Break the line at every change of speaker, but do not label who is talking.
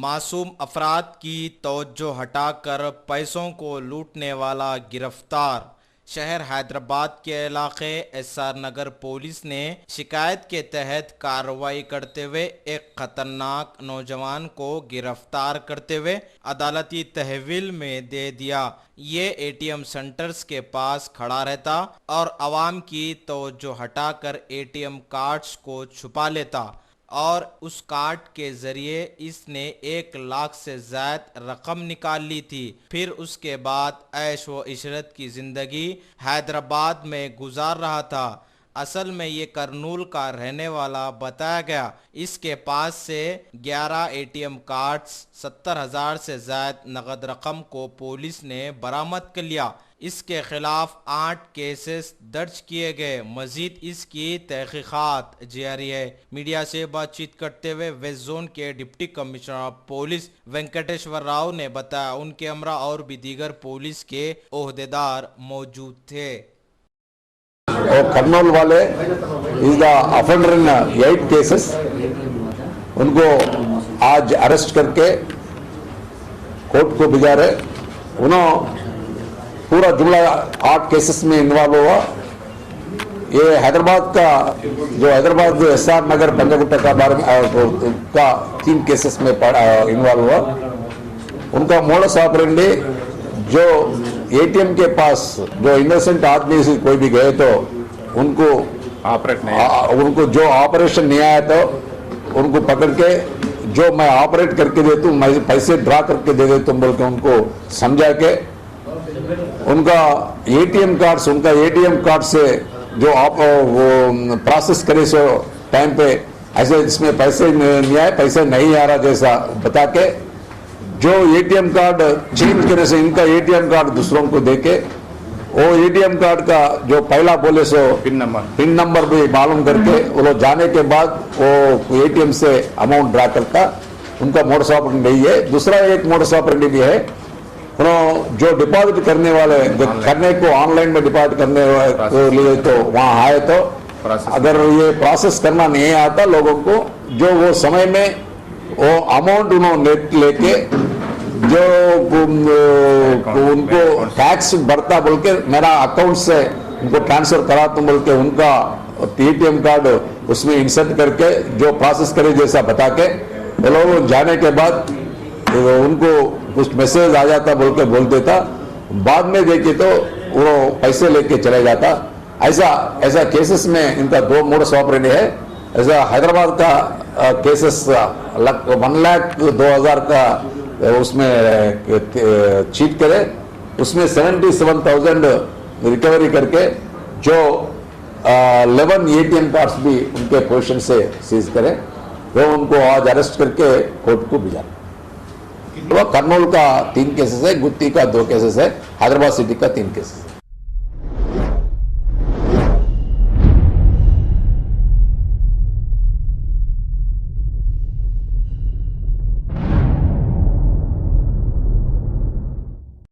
मासूम अफराद की तवज्जो हटाकर पैसों को लूटने वाला गिरफ्तार। शहर हैदराबाद के इलाके एसआर नगर पुलिस ने शिकायत के तहत कार्रवाई करते हुए एक खतरनाक नौजवान को गिरफ्तार करते हुए अदालती तहवील में दे दिया। ये एटीएम सेंटर्स के पास खड़ा रहता और आवाम की तवज्जो हटाकर एटीएम कार्ड्स को छुपा लेता और उस कार्ड के जरिए इसने 1 लाख से ज्यादा रकम निकाल ली थी। फिर उसके बाद ऐश व इशरत की जिंदगी हैदराबाद में गुजार रहा था। असल में ये करनूल का रहने वाला बताया गया। इसके पास से 11 एटीएम कार्ड्स 70,000 से ज्यादा नगद रकम को पुलिस ने बरामद कर लिया। इसके खिलाफ 8 केसेस दर्ज किए गए। मजीद इसकी तहकीकात जारी है। मीडिया से बातचीत करते हुए वेस्ट जोन के deputy commissioner of police Venkateshwar Rao ने बताया उनके हमरा और भी दीगर पुलिस के ओहदेदार मौजूद थे।
और कर्नूल वाले is the offender in 8 cases. उनको आज अरेस्ट करके कोर्ट को भेजा रहे। उन्होंने पूरा जुमला 8 केसेस में इन्वॉल्व हुआ। ये हैदराबाद का जो हैदराबाद एसआर नगर पंजागुट्टा का बारे में का 3 केसेस में इन्वॉल्व हुआ। उनका मोडस ऑपरेंडी जो एटीएम के पास जो इनोसेंट आदमी से कोई भी गए तो उनको उनको जो ऑपरेशन नहीं आया तो उनको पकड़ के जो मैं ऑपरेट करके देता हूँ, मैं पैसे ड्रा करके दे देता हूँ बोल के उनको समझा के उनका एटीएम कार्ड से जो आप वो प्रोसेस करे सो टाइम पे ऐसे इसमें पैसे नहीं आए, पैसे नहीं आ रहा जैसा बता के जो एटीएम कार्ड चेंज करे से इनका एटीएम कार्ड दूसरों को देके वो एटीएम कार्ड का जो पहला बोले सो पिन नंबर भी मालूम करके वो लोग जाने के बाद वो एटीएम से अमाउंट ड्रा करता। उनका मोडस ऑपरेंडी नहीं है। दूसरा एक मोडस ऑपरेंडी भी है, जो डिपॉजिट करने वाले करने को ऑनलाइन में डिपॉजिट करने के लिए तो वहाँ आए तो अगर ये प्रोसेस करना नहीं आता लोगों को, जो वो समय में वो अमाउंट उन्होंने नेट लेके जो उनको टैक्स भरता बोल के मेरा अकाउंट से उनको ट्रांसफर करा तुम बोल के उनका एटीएम कार्ड उसमें इंसर्ट करके जो प्रोसेस करे जैसा बता के वो लोग जाने के बाद उनको कुछ मैसेज आ जाता बोल के बोल देता। बाद में देखे तो वो पैसे लेके चले जाता। ऐसा केसेस में इनका 2 मोडस ऑपरेंडी है। ऐसा हैदराबाद का केसेस 1,02,000 का उसमें चीट करे, उसमें 77,000 रिकवरी करके जो 11 एटीएम कार्ड्स भी उनके पोजीशन से सीज करे, वो उनको आज अरेस्ट करके कोर्ट को भेजा। तो कर्नूल का 3 केसेस है, गुत्ती का 2 केसेस है, हैदराबाद सिटी का 3 केसेस।